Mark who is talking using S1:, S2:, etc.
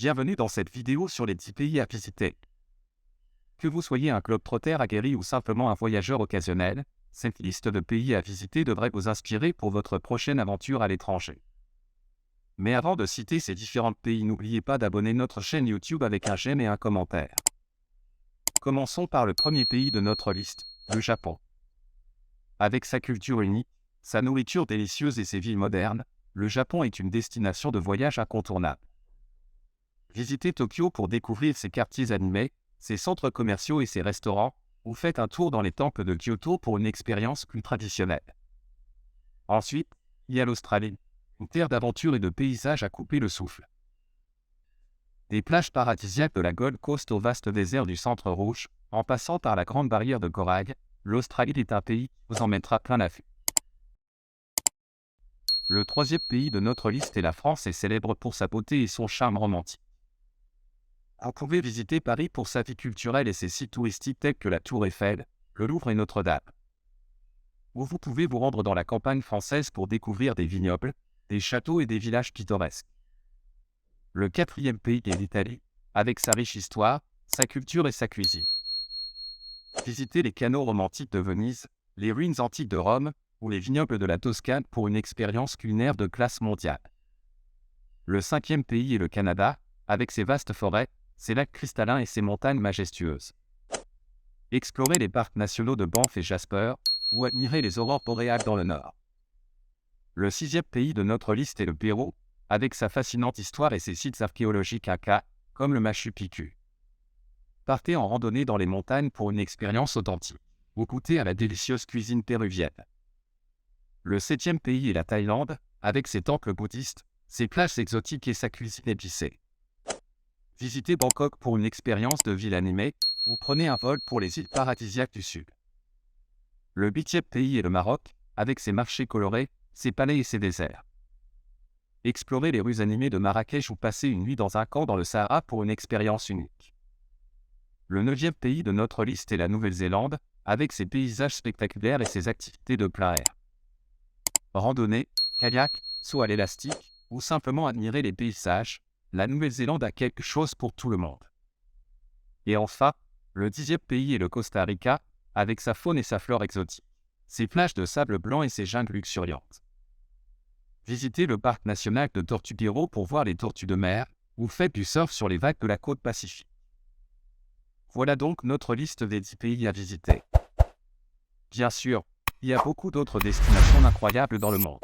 S1: Bienvenue dans cette vidéo sur les 10 pays à visiter. Que vous soyez un globe-trotter aguerri ou simplement un voyageur occasionnel, cette liste de pays à visiter devrait vous inspirer pour votre prochaine aventure à l'étranger. Mais avant de citer ces différents pays, n'oubliez pas d'abonner notre chaîne YouTube avec un j'aime et un commentaire. Commençons par le premier pays de notre liste, le Japon. Avec sa culture unique, sa nourriture délicieuse et ses villes modernes, le Japon est une destination de voyage incontournable. Visitez Tokyo pour découvrir ses quartiers animés, ses centres commerciaux et ses restaurants, ou faites un tour dans les temples de Kyoto pour une expérience plus traditionnelle. Ensuite, il y a l'Australie, une terre d'aventure et de paysages à couper le souffle. Des plages paradisiaques de la Gold Coast au vaste désert du Centre Rouge, en passant par la Grande Barrière de Corail, l'Australie est un pays qui vous en mettra plein la vue. Le troisième pays de notre liste est la France et célèbre pour sa beauté et son charme romantique. Vous pouvez visiter Paris pour sa vie culturelle et ses sites touristiques tels que la Tour Eiffel, le Louvre et Notre-Dame. Ou vous pouvez vous rendre dans la campagne française pour découvrir des vignobles, des châteaux et des villages pittoresques. Le quatrième pays est l'Italie, avec sa riche histoire, sa culture et sa cuisine. Visitez les canaux romantiques de Venise, les ruines antiques de Rome, ou les vignobles de la Toscane pour une expérience culinaire de classe mondiale. Le cinquième pays est le Canada, avec ses vastes forêts, ses lacs cristallins et ses montagnes majestueuses. Explorez les parcs nationaux de Banff et Jasper, ou admirez les aurores boréales dans le nord. Le sixième pays de notre liste est le Pérou, avec sa fascinante histoire et ses sites archéologiques incas, comme le Machu Picchu. Partez en randonnée dans les montagnes pour une expérience authentique, ou goûtez à la délicieuse cuisine péruvienne. Le septième pays est la Thaïlande, avec ses temples bouddhistes, ses plages exotiques et sa cuisine épicée. Visitez Bangkok pour une expérience de ville animée, ou prenez un vol pour les îles paradisiaques du Sud. Le huitième pays est le Maroc, avec ses marchés colorés, ses palais et ses déserts. Explorez les rues animées de Marrakech ou passez une nuit dans un camp dans le Sahara pour une expérience unique. Le neuvième pays de notre liste est la Nouvelle-Zélande, avec ses paysages spectaculaires et ses activités de plein air. Randonnée, kayak, saut à l'élastique, ou simplement admirer les paysages, la Nouvelle-Zélande a quelque chose pour tout le monde. Et enfin, le dixième pays est le Costa Rica, avec sa faune et sa flore exotique, ses plages de sable blanc et ses jungles luxuriantes. Visitez le parc national de Tortuguero pour voir les tortues de mer, ou faites du surf sur les vagues de la côte Pacifique. Voilà donc notre liste des 10 pays à visiter. Bien sûr, il y a beaucoup d'autres destinations incroyables dans le monde.